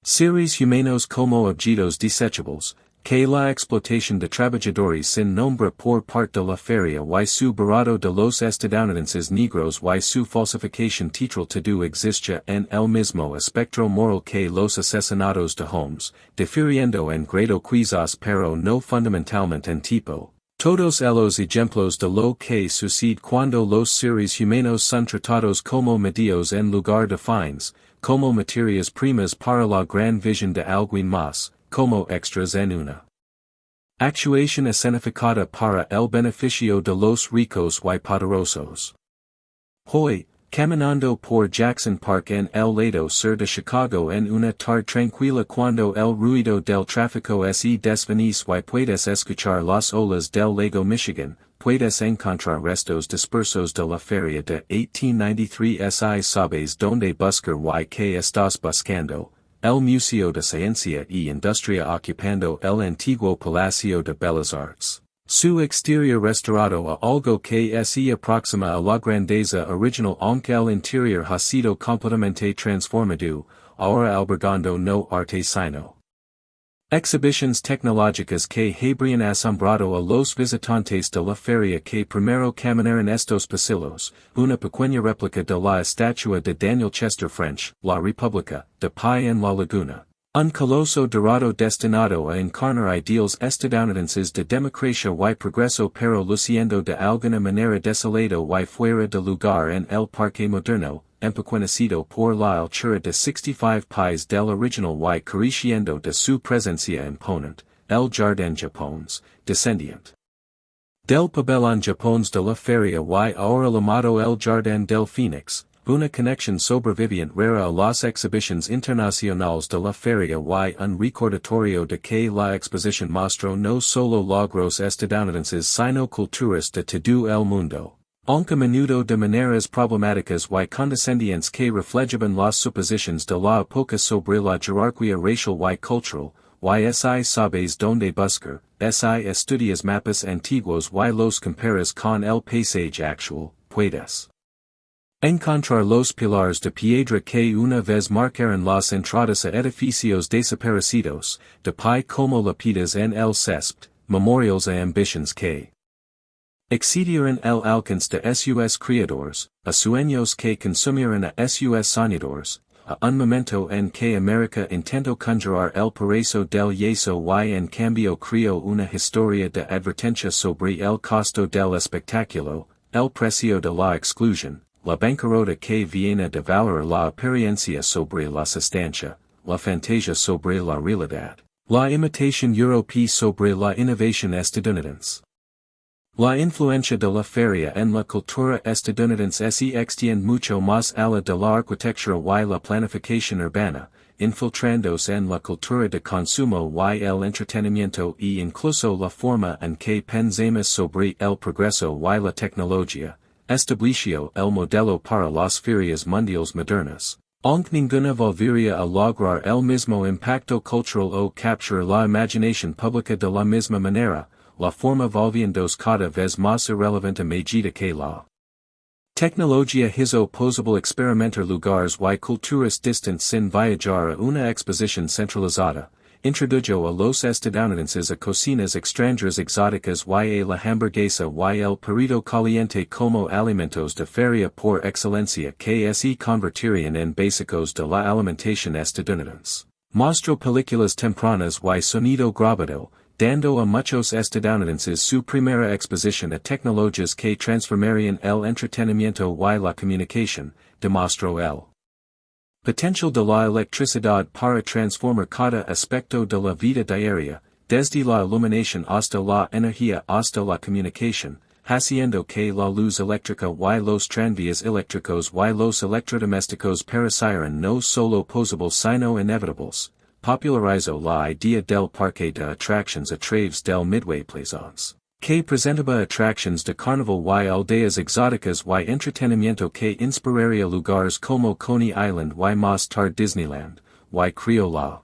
seres humanos como objetos desechables, que la explotación de trabajadores sin nombre por parte de la feria y su barato de los estadounidenses negros y su falsificación titral todo existe en el mismo espectro moral que los asesinatos de Holmes, difiriendo en grado quizás pero no fundamentalmente en tipo. Todos los ejemplos de lo que sucede cuando los seres humanos son tratados como medios en lugar de fines, como materias primas para la gran visión de alguien más, como extras en una actuación escenificada para el beneficio de los ricos y poderosos. Hoy, caminando por Jackson Park en el lado sur de Chicago en una tarde tranquila cuando el ruido del tráfico se desvanece y puedes escuchar las olas del lago Michigan, puedes encontrar restos dispersos de la feria de 1893 si sabes dónde buscar y qué estás buscando. El Museo de Ciencia y Industria ocupando el antiguo Palacio de Bellas Artes. Su exterior restaurado a algo que se aproxima a la grandeza original aunque el interior ha sido completamente transformado, ahora albergando no arte sino exhibiciones tecnológicas que habrían asombrado a los visitantes de la feria que primero caminaron estos pasillos, una pequeña réplica de la estatua de Daniel Chester French, La República, de pie en la laguna. Un coloso dorado destinado a encarnar ideales estadounidenses de democracia y progreso pero luciendo de alguna manera desolado y fuera de lugar en el parque moderno, empequeñecido por la altura de 65 pies del original y careciendo de su presencia imponente, el jardín japonés, descendiente del pabellón japonés de la feria y ahora llamado el jardín del Phoenix. Una conexión sobreviviente rara a las exhibiciones internacionales de la feria y un recordatorio de que la exposición mostró no solo logros estadounidenses sino culturas de todo el mundo, aunque a menudo de maneras problemáticas y condescendientes que reflejaban las suposiciones de la época sobre la jerarquía racial y cultural, y si sabes dónde buscar, si estudias mapas antiguos y los comparas con el paisaje actual, puedes encontrar los pilares de piedra que una vez marcaron las entradas a edificios desaparecidos, de pie como lápidas en el césped, memorials a ambiciones que excedieron el alcance de sus creadores, a sueños que consumieron a sus soñadores, a un momento en que América intentó conjurar el precio del yeso y en cambio creó una historia de advertencia sobre el costo del espectáculo, el precio de la exclusión. La bancarrota que viene de valorar la apariencia sobre la sustancia, la fantasía sobre la realidad, la imitación europea sobre la innovación estadounidense. La influencia de la feria en la cultura estadounidense se extiende mucho más allá de la arquitectura y la planificación urbana, infiltrándose en la cultura de consumo y el entretenimiento e incluso la forma en que pensamos sobre el progreso y la tecnología. Estableció el modelo para las ferias mundiales modernas, aunque ninguna volvería a lograr el mismo impacto cultural o capturar la imaginación pública de la misma manera, la forma volviéndose cada vez más irrelevante a medida que la tecnología hizo posible experimentar lugares y culturas distintas sin viajar a una exposición centralizada. Introdujo a los estadounidenses a cocinas extranjeras exóticas y a la hamburguesa y el perrito caliente como alimentos de feria por excelencia que se convertirían en básicos de la alimentación estadounidense. Mostró películas tempranas y sonido grabado, dando a muchos estadounidenses su primera exposición a tecnologías que transformarían el entretenimiento y la comunicación, demostró el potencial de la electricidad para transformar cada aspecto de la vida diaria, desde la iluminación hasta la energía hasta la comunicación, haciendo que la luz eléctrica y los tranvías eléctricos y los electrodomésticos parecieran no solo posibles sino inevitables, popularizó la idea del parque de atractions a través del Midway Plaisance, que presentaba atractions de carnaval y aldeas exóticas y entretenimiento que inspiraría lugares como Coney Island y más tarde Disneyland, y creó la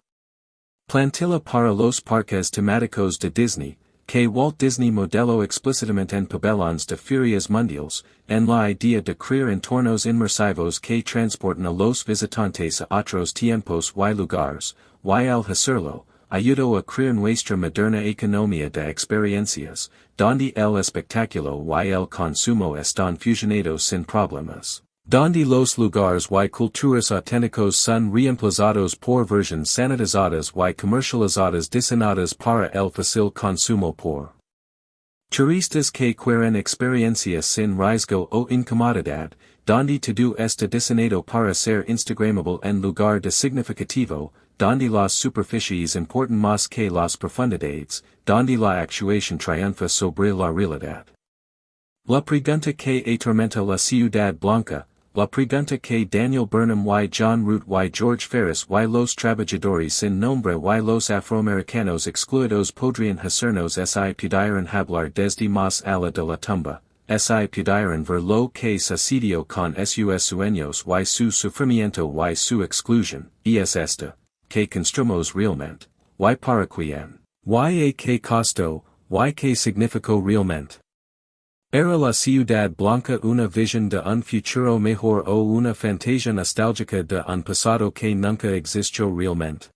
plantilla para los parques temáticos de Disney, que Walt Disney modeló explícitamente en pabellones de ferias mundiales, en la idea de crear entornos inmersivos que transportan a los visitantes a otros tiempos y lugares, y al hacerlo, ayudó a crear nuestra moderna economía de experiencias, donde el espectáculo y el consumo están fusionados sin problemas, donde los lugares y culturas auténticos son reemplazados por versiones sanitizadas y comercializadas diseñadas para el fácil consumo por turistas que quieren experiencias sin riesgo o incomodidad, donde todo está diseñado para ser instagramable en lugar de significativo, donde las superficies importan más que las profundidades, donde la actuación triunfa sobre la realidad. La pregunta que atormenta la Ciudad Blanca, la pregunta que Daniel Burnham y John Root y George Ferris y los trabajadores sin nombre y los afroamericanos excluidos podrían hacernos si pudieran hablar desde más allá de la tumba, si pudieran ver lo que sucedió con sus sueños y su sufrimiento y su exclusión, y es esta, que construimos realmente, y para quién, y a qué costo, y qué significó realmente. ¿Era la Ciudad Blanca una visión de un futuro mejor o una fantasía nostálgica de un pasado que nunca existió realmente?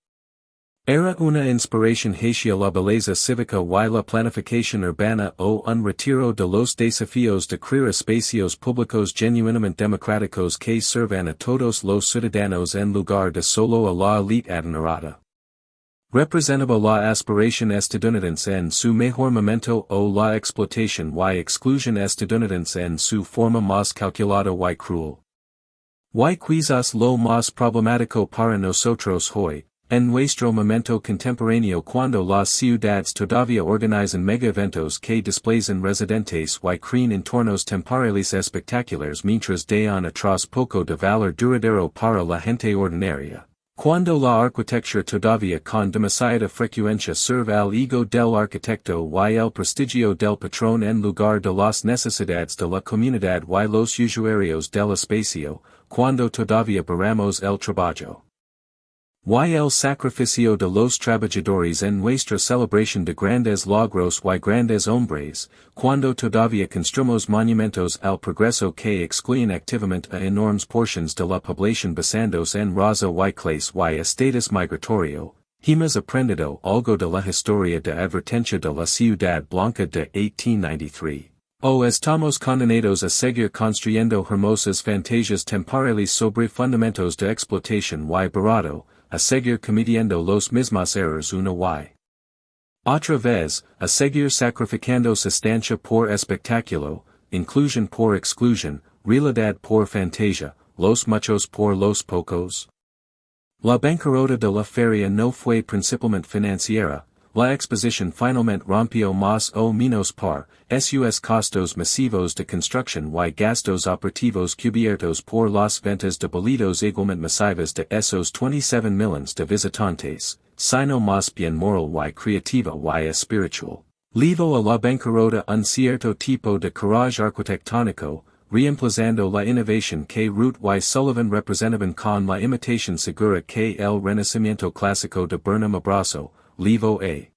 ¿Era una inspiración hacia la belleza cívica y la planificación urbana o un retiro de los desafíos de crear espacios públicos genuinamente democráticos que sirvan a todos los ciudadanos en lugar de solo a la élite adinerada? ¿Representaba la aspiración estadounidense en su mejor momento o la explotación y exclusión estadounidense en su forma más calculada y cruel? Y quizás lo más problemático para nosotros hoy, en nuestro momento contemporáneo cuando las ciudades todavía organizan megaeventos que desplazan residentes y crean entornos temporales espectaculares mientras dan atrás poco de valor duradero para la gente ordinaria. Cuando la arquitectura todavía con demasiada frecuencia sirve al ego del arquitecto y el prestigio del patrón en lugar de las necesidades de la comunidad y los usuarios del espacio, cuando todavía baramos el trabajo y el sacrificio de los trabajadores en nuestra celebración de grandes logros y grandes hombres, cuando todavía construimos monumentos al progreso que excluyen activamente a enormes porciones de la población basándose en raza y clase y estatus migratorio, hemos aprendido algo de la historia de advertencia de la Ciudad Blanca de 1893. O estamos condenados a seguir construyendo hermosas fantasias temporales sobre fundamentos de explotación y barato, a seguir cometiendo los mismos errores una y otra vez, a seguir sacrificando sustancia por espectáculo, inclusión por exclusión, realidad por fantasia, los muchos por los pocos. La bancarrota de la feria no fue principalmente financiera, la exposición finalmente rompió más o menos par sus costos masivos de construcción y gastos operativos cubiertos por las ventas de boletos igualmente masivas de esos 27 millones de visitantes, sino más bien moral y creativa y espiritual. Levo a la bancarrota un cierto tipo de coraje arquitectónico, reemplazando la innovación que Root y Sullivan representaban con la imitación segura que el renacimiento clásico de Burnham abrazó. Levo a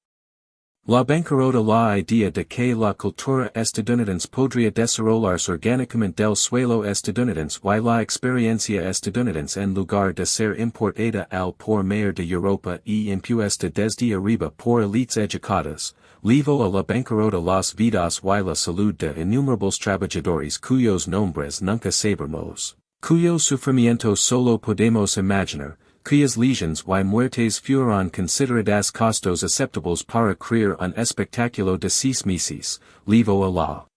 la bancarrota la idea de que la cultura estadounidense podría desarrollarse orgánicamente del suelo estadounidense y la experiencia estadounidense en lugar de ser importada al por medio de Europa y impuesta desde arriba por elites educadas, llevó a la bancarrota las vidas y la salud de innumerables trabajadores cuyos nombres nunca sabremos, cuyo sufrimiento solo podemos imaginar, cuyas lesiones y muertes fueron consideradas costos aceptables para crear un espectáculo de 6 meses, llevó a la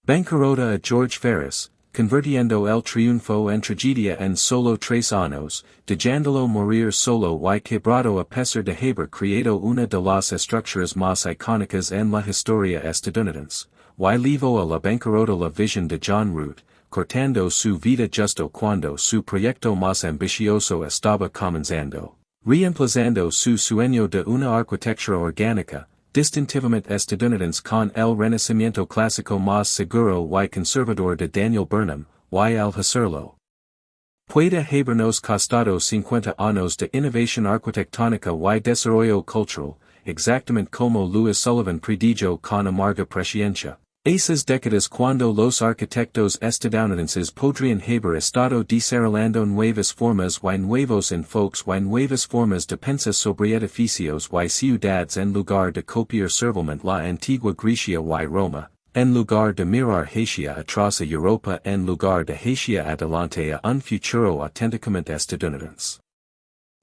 bancarrota a George Ferris, convirtiendo el triunfo en tragedia en solo 3 años, dejándolo morir solo y quebrado a pesar de haber creado una de las estructuras más icónicas en la historia estadounidense, y levo a la bancarrota la visión de John Root, cortando su vida justo cuando su proyecto más ambicioso estaba comenzando, reemplazando su sueño de una arquitectura orgánica, distintivamente estadounidense con el renacimiento clásico más seguro y conservador de Daniel Burnham, y al hacerlo. Puede habernos costado 50 años de innovación arquitectónica y desarrollo cultural, exactamente como Louis Sullivan predijo con amarga presciencia. Esas décadas cuando los arquitectos estadounidenses podrían haber estado desarrollando nuevas formas y nuevos enfoques y nuevas formas de pensar sobre edificios y ciudades en lugar de copiar servilmente la antigua Grecia y Roma, en lugar de mirar hacia atrás a Europa en lugar de hacia adelante a un futuro auténticamente estadounidense.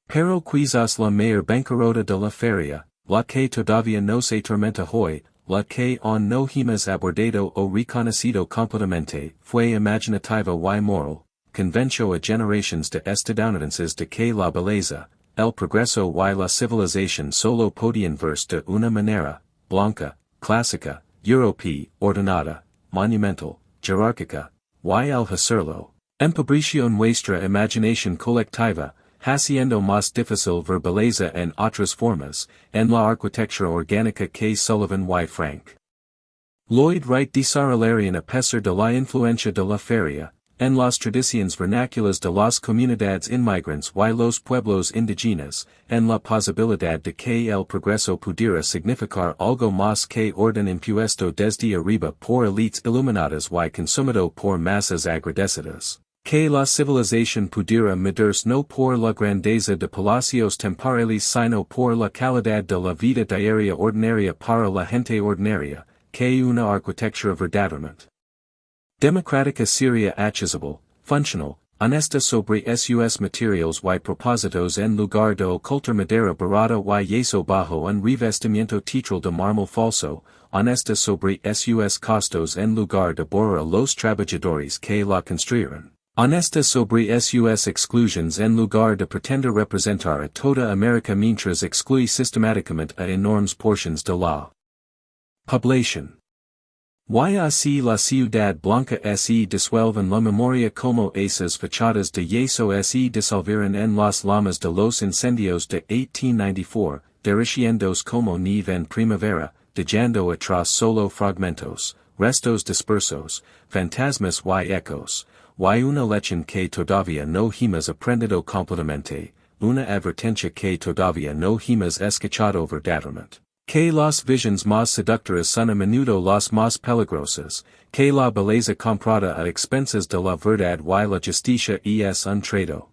Pero quizás la mayor bancarrota de la feria, la que todavía no se tormenta hoy, la que aún no hemos abordado o reconocido completamente, fue imaginativa y moral, convenció a generaciones de estadounidenses de que la belleza, el progreso y la civilización solo podían verse de una manera, blanca, clásica, europea, ordenada, monumental, jerárquica, y al hacerlo, empobreció nuestra imaginación colectiva, haciendo más difícil ver belleza en otras formas, en la arquitectura orgánica que Sullivan y Frank Lloyd Wright desarrollarían a pesar de la influencia de la feria, en las tradiciones vernáculas de las comunidades inmigrantes y los pueblos indígenas, en la posibilidad de que el progreso pudiera significar algo más que orden impuesto desde arriba por elites iluminadas y consumido por masas agradecidas. Que la civilización pudiera medirse no por la grandeza de palacios temporales sino por la calidad de la vida diaria ordinaria para la gente ordinaria, que una arquitectura verdaderamente democrática sería accesible, funcional, honesta sobre sus materials y propósitos en lugar de ocultar madera barata y yeso bajo un revestimiento teatral de mármol falso, honesta sobre sus costos en lugar de borrar a los trabajadores que la construyeron. Honesta sobre sus exclusions en lugar de pretender representar a toda América mientras excluye sistemáticamente a enormes portions de la población. Y así la Ciudad Blanca se disuelve en la memoria como esas fachadas de yeso se disolvieron en las llamas de los incendios de 1894, derritiéndose como nieve en primavera, dejando atrás solo fragmentos, restos dispersos, fantasmas y ecos. Y una lección que todavía no hemos aprendido completamente, una advertencia que todavía no hemos escuchado verdaderamente. Que las visiones más seductoras son a menudo las más peligrosas, que la belleza comprada a expensas de la verdad y la justicia es un trato.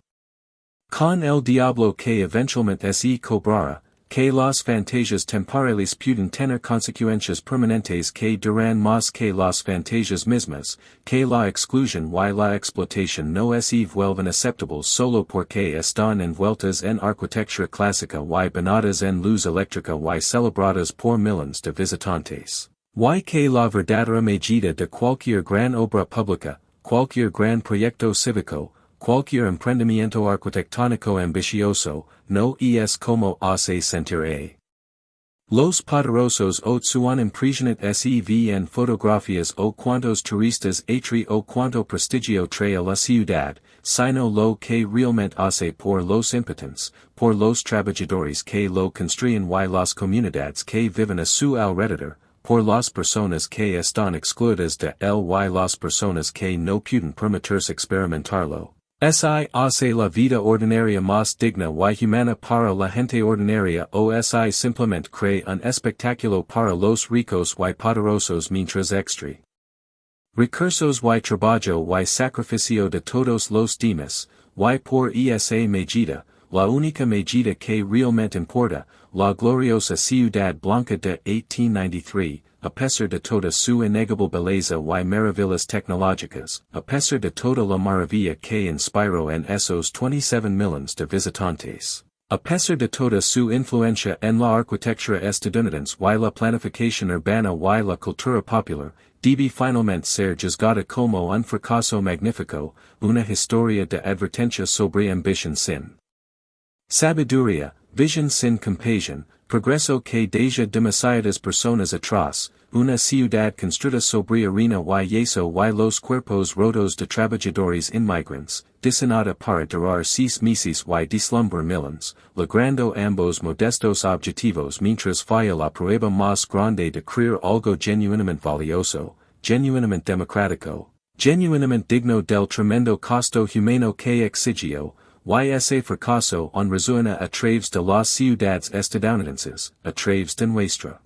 Con el diablo que eventualmente se cobrará, que las fantasias temporales pueden tener consecuencias permanentes que duran más que las fantasias mismas, que la exclusión y la explotación no se vuelven aceptables solo porque están envueltas en arquitectura clásica y bañadas en luz eléctrica y celebradas por millones de visitantes. Y que la verdadera medida de cualquier gran obra pública, cualquier gran proyecto cívico, cualquier emprendimiento arquitectónico ambicioso, no es como hace sentir a los poderosos o suan impresionante sev en fotografías o cuantos turistas atri o cuanto prestigio trae a la ciudad, sino lo que realmente hace por los impotentes, por los trabajadores que lo construyen y las comunidades que viven a su alrededor, por las personas que están excluidas de él y las personas que no pueden permitirse experimentarlo. Si hace la vida ordinaria más digna y humana para la gente ordinaria o si simplemente crea un espectáculo para los ricos y poderosos mientras extra recursos y trabajo y sacrificio de todos los demás, y por esa medida, la única medida que realmente importa, la gloriosa Ciudad Blanca de 1893, a pesar de toda su innegable belleza y maravillas tecnológicas, a pesar de toda la maravilla que inspiró en esos 27 millones de visitantes, a pesar de toda su influencia en la arquitectura estadounidense y la planificación urbana y la cultura popular, debe finalmente ser juzgada como un fracaso magnífico, una historia de advertencia sobre ambición sin sabiduría, vision sin compasión, Progreso que deja demasiadas personas atrás, una ciudad construida sobre arena y yeso y los cuerpos rotos de trabajadores inmigrantes, diseñada para durar 6 meses y deslumbrar millones, logrando ambos modestos objetivos mientras falla la prueba más grande de crear algo genuinamente valioso, genuinamente democrático, genuinamente digno del tremendo costo humano que exigió, y ese fracaso en resuena a través de las ciudades estadounidenses, a través de nuestra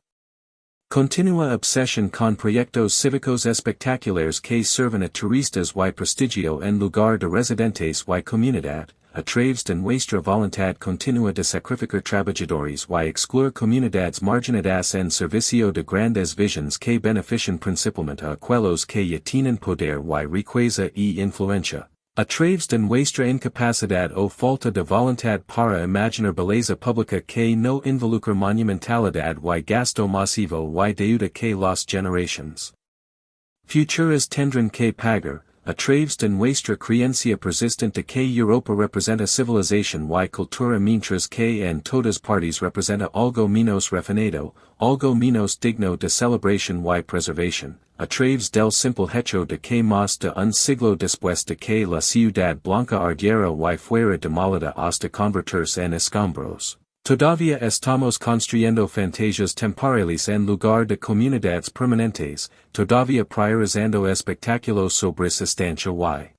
continua obsesión con proyectos cívicos espectaculares que sirven a turistas y prestigio en lugar de residentes y comunidad, a través de nuestra voluntad continua de sacrificar trabajadores y excluir comunidades marginadas en servicio de grandes visions que benefician principalmente a aquellos que ya tienen poder y riqueza y influencia. A través de nuestra incapacidad o falta de voluntad para imaginar belleza pública que no involucra monumentalidad y gasto masivo y deuda que las generaciones futuras tendrán que pagar, a través de nuestra creencia persistente que Europa representa civilización y cultura mientras que en todas partes representa algo menos refinado, algo menos digno de celebración y preservación, a través del simple hecho de que más de un siglo después de que la Ciudad Blanca ardiera y fuera demolida hasta convertirse en escombros. Todavía estamos construyendo fantasias temporales en lugar de comunidades permanentes, todavía priorizando espectáculos sobre sustancia y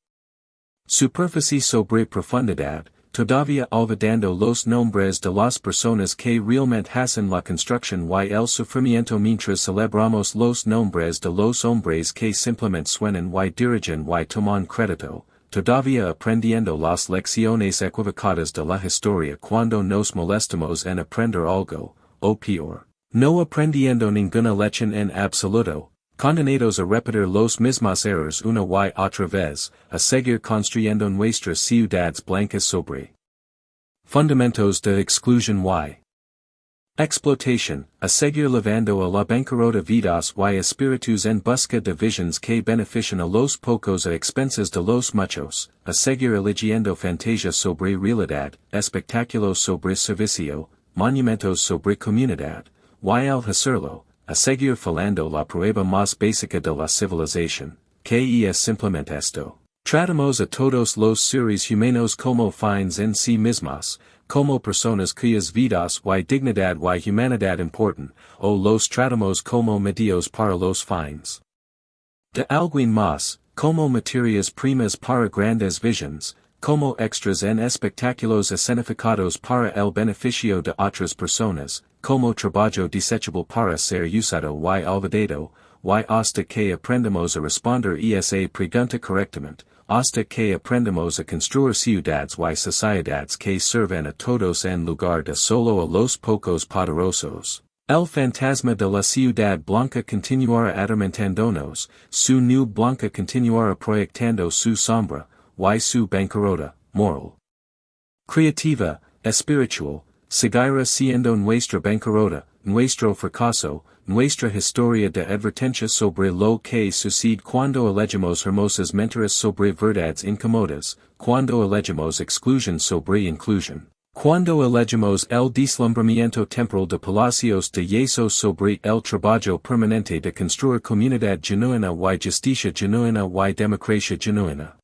superficie sobre profundidad, todavía olvidando los nombres de las personas que realmente hacen la construcción y el sufrimiento mientras celebramos los nombres de los hombres que simplemente suenan y dirigen y toman crédito. Todavía aprendiendo las lecciones equivocadas de la historia cuando nos molestamos en aprender algo, o peor, no aprendiendo ninguna lección en absoluto, condenados a repetir los mismos errores una y otra vez, a seguir construyendo nuestras ciudades blancas sobre fundamentos de exclusión y explotación, a seguir llevando a la bancarrota vidas y espíritus en busca de visions que benefician a los pocos a expensas de los muchos, a seguir eligiendo fantasias sobre realidad, espectáculos sobre servicio, monumentos sobre comunidad, y al hacerlo, a seguir falando la prueba más básica de la civilización, que es simplemente esto. Tratamos a todos los seres humanos como fines en sí mismos, como personas cuyas vidas y dignidad y humanidad importan, o los tratamos como medios para los fines de alguien más, como materias primas para grandes visions, como extras en espectáculos escenificados para el beneficio de otras personas, como trabajo desechable para ser usado y olvidado, y hasta que aprendamos a responder esa pregunta correctamente, hasta que aprendamos a construir ciudades y sociedades que sirven a todos en lugar de solo a los pocos poderosos. El fantasma de la Ciudad Blanca continuará atormentándonos, su nube blanca continuará proyectando su sombra, y su bancarrota, moral, creativa, espiritual, seguirá siendo nuestra bancarrota, nuestro fracaso, nuestra historia de advertencia sobre lo que sucede cuando elegimos hermosas mentiras sobre verdades incómodas, cuando elegimos exclusión sobre inclusión, cuando elegimos el deslumbramiento temporal de palacios de yeso sobre el trabajo permanente de construir comunidad genuina y justicia genuina y democracia genuina.